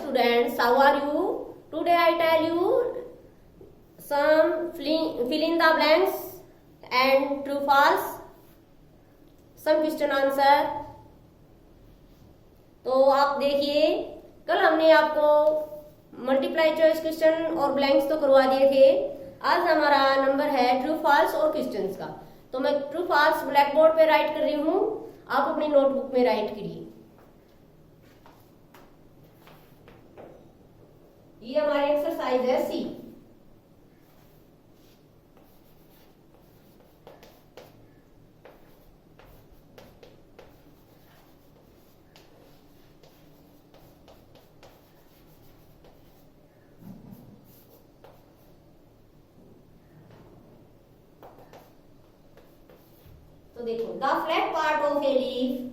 students, how are you? Today I tell you some fill in the blanks and true false, some question answer. तो आप देखिए, कल हमने आपको multiply choice question और blanks तो करवा दिए थे। आज हमारा नंबर है ट्रू फॉल्स और क्वेश्चंस का। तो मैं ट्रू फॉल्स ब्लैक बोर्ड पे राइट कर रही हूँ, आप अपनी नोटबुक में राइट करिए। ये हमारी एक्सरसाइज है सी। तो देखो, the flat part of a leaf,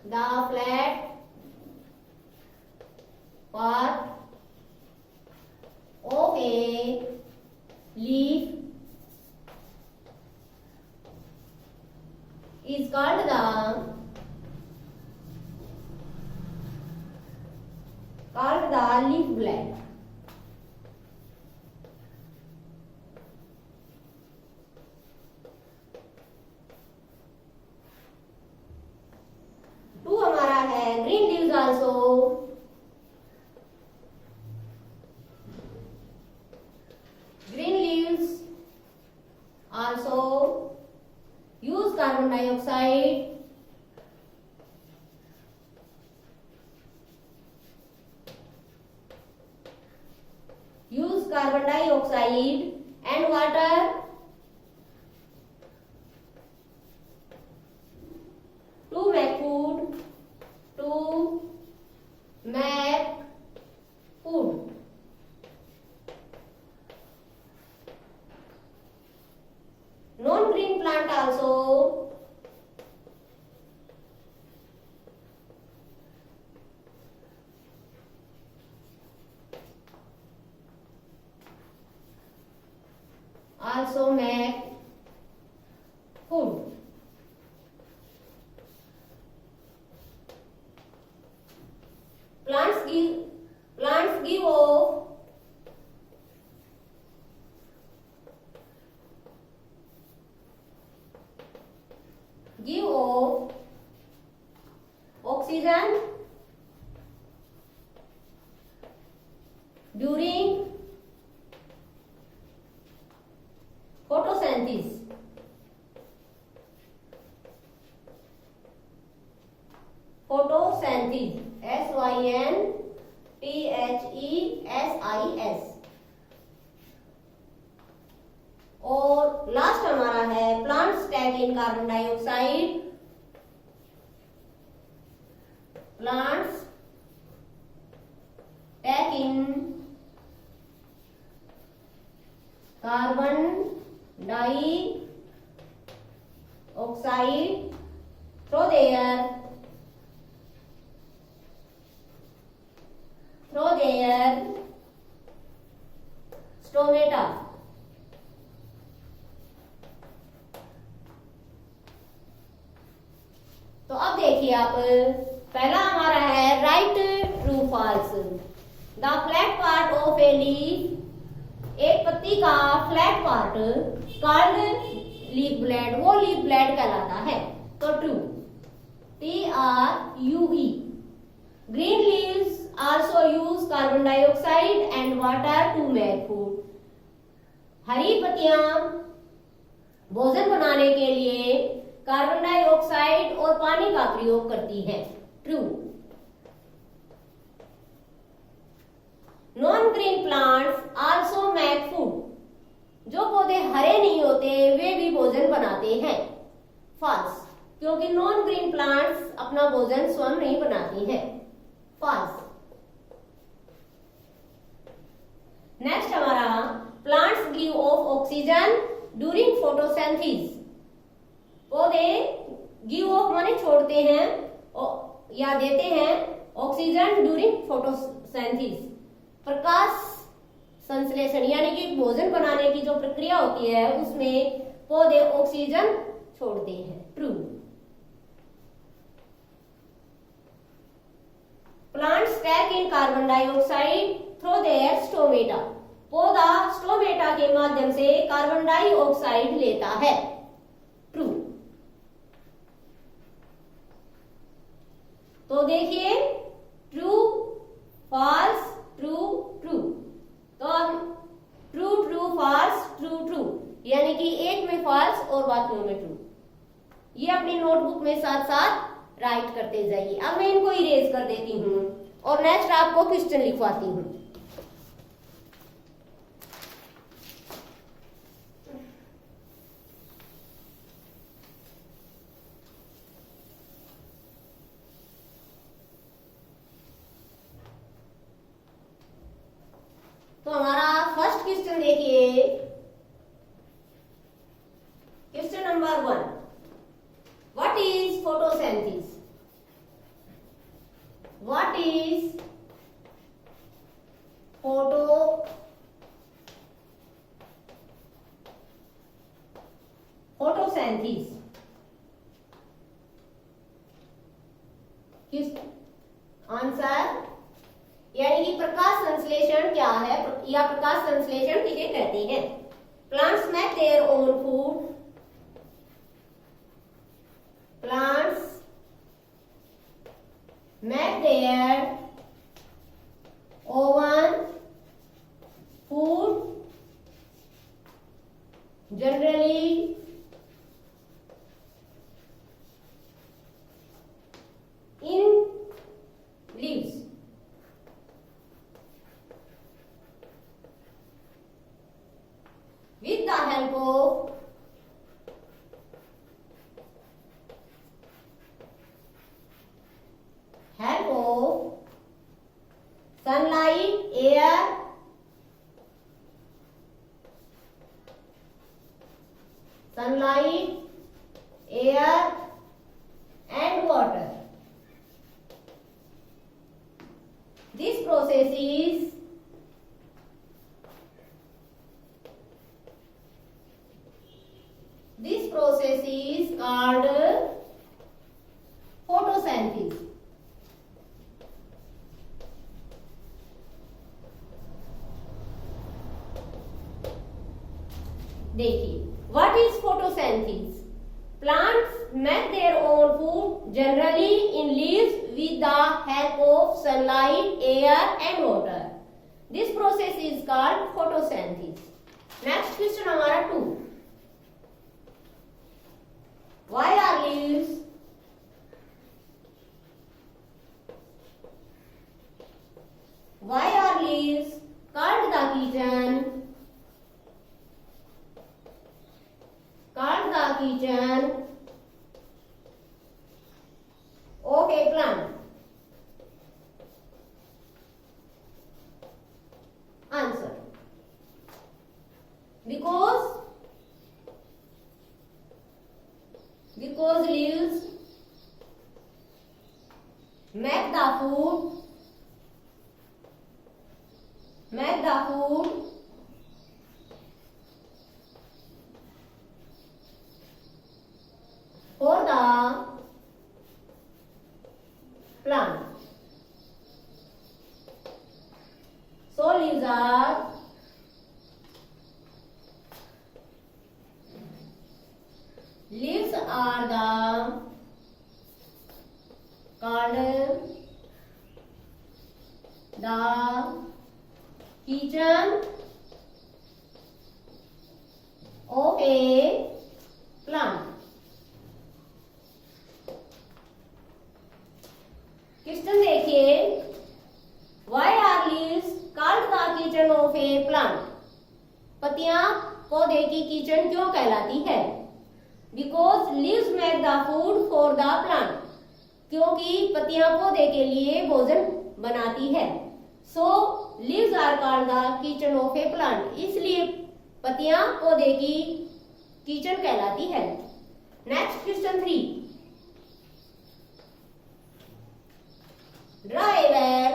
the flat part of a leaf is called the leaf blade. Two हमारा है green leaves also, use carbon dioxide and water to make food, non-green plant also make food. Plants give off oxygen during photosynthesis. SYNTHESIS। और last हमारा है plants take in carbon dioxide, plants take in carbon dioxide through their stomata। तो अब देखिए आप, पहला हमारा है right true false. The flat part of a leaf, एक पत्ती का flat part called leaf blade, वो लीफ ब्लेड कहलाता है। तो true, TRUE। Green leaves also use carbon dioxide and water to make food. हरी पत्तियां भोजन बनाने के लिए कार्बन डाइऑक्साइड और पानी का प्रयोग करती है। True. Non green plants also make food. जो पौधे हरे नहीं होते वे भी भोजन बनाते हैं। फॉल्स, क्योंकि नॉन ग्रीन प्लांट्स अपना भोजन स्वयं नहीं बनाती हैं। फॉल्स। नेक्स्ट हमारा plants give of oxygen during photosynthesis. पौधे गिव ऑफ माने छोड़ते हैं या देते हैं ऑक्सीजन ड्यूरिंग फोटोसिंथेसिस, प्रकाश संश्लेषण, यानी कि भोजन बनाने की जो प्रक्रिया होती है उसमें पौधे ऑक्सीजन छोड़ते हैं। True. Plants take in in carbon dioxide through their stomata. पौधा स्टोमेटा के माध्यम से कार्बन डाइऑक्साइड लेता है। ट्रू। तो देखिए ट्रू, फॉल्स, ट्रू, ट्रू। तो अब true true false true true, यानी कि एक में फॉल्स और बाकियों में ट्रू। ये अपनी नोटबुक में साथ साथ राइट करते जाइए। अब मैं इनको इरेज कर देती हूँ और नेक्स्ट आपको क्वेश्चन लिखवाती हूँ। तो हमारा फर्स्ट क्वेश्चन देखिए, question number 1, what is photosynthesis? What is photosynthesis? Answer, यानी कि प्रकाश संश्लेषण क्या है या प्रकाश संश्लेषण किसे कहते हैं? Plants make their own food. Plants make their own food generally in leaves. With the help of sunlight, air, and water. This process is called photosynthesis. देखिए, what is photosynthesis? Plants make their own food generally in leaves with the help of sunlight, air and water. This process is called photosynthesis. Next question हमारा 2. Why are leaves called the kitchen? of a plant? Answer, because leaves make the food for the plant. So leaves are the called the kitchen of a plant. Question देखिए, Why are leaves called the kitchen of a plant? पत्तियां पौधे की kitchen क्यों कहलाती है? Because leaves make the food for the plant. क्योंकि पत्तियां पौधे के लिए भोजन बनाती है. So leaves are called the kitchen of a plant. इसलिए पत्तियां पौधे की किचन कहलाती है. Next question 3. Draw a well.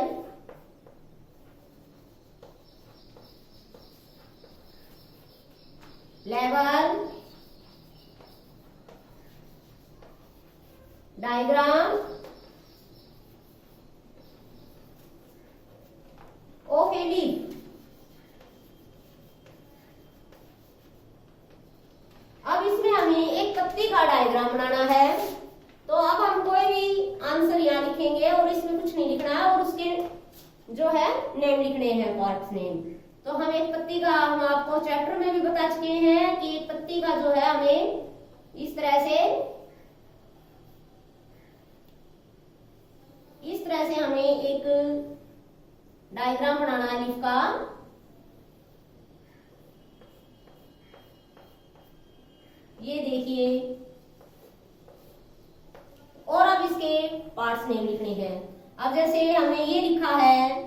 Level. Diagram. Name लिखने हैं, पार्ट्स नेम। तो हम एक पत्ती का, हम आपको चैप्टर में भी बता चुके हैं कि एक पत्ती का जो है हमें इस तरह से हमें एक डायग्राम बनाना है लीफ का। ये देखिए, और अब इसके पार्ट्स नेम लिखने हैं। अब जैसे हमने ये लिखा है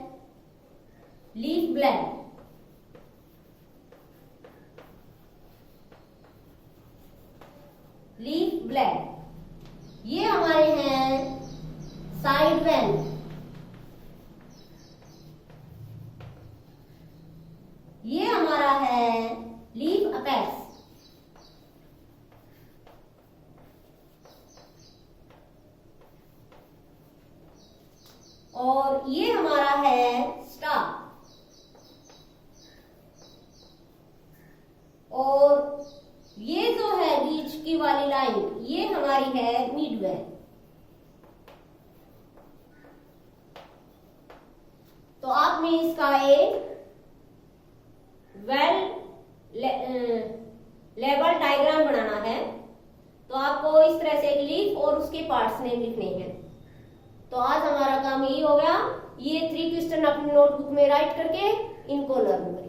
लीफ ब्लेड, लीफ ब्लेड। ये हमारे हैं साइड वेन, ये हमारा है लीफ अपेक्स, और ये हमारा है स्टार, और ये जो है बीच की वाली लाइन ये हमारी है मिड वेन। तो आपने इसका एक लेवल डायग्राम बनाना है। तो आपको इस तरह से एक लीफ और उसके पार्ट्स नेम लिखने हैं। तो आज हमारा काम यही हो गया। ये 3 क्वेश्चन अपनी नोटबुक में राइट करके इनको लर्न करें।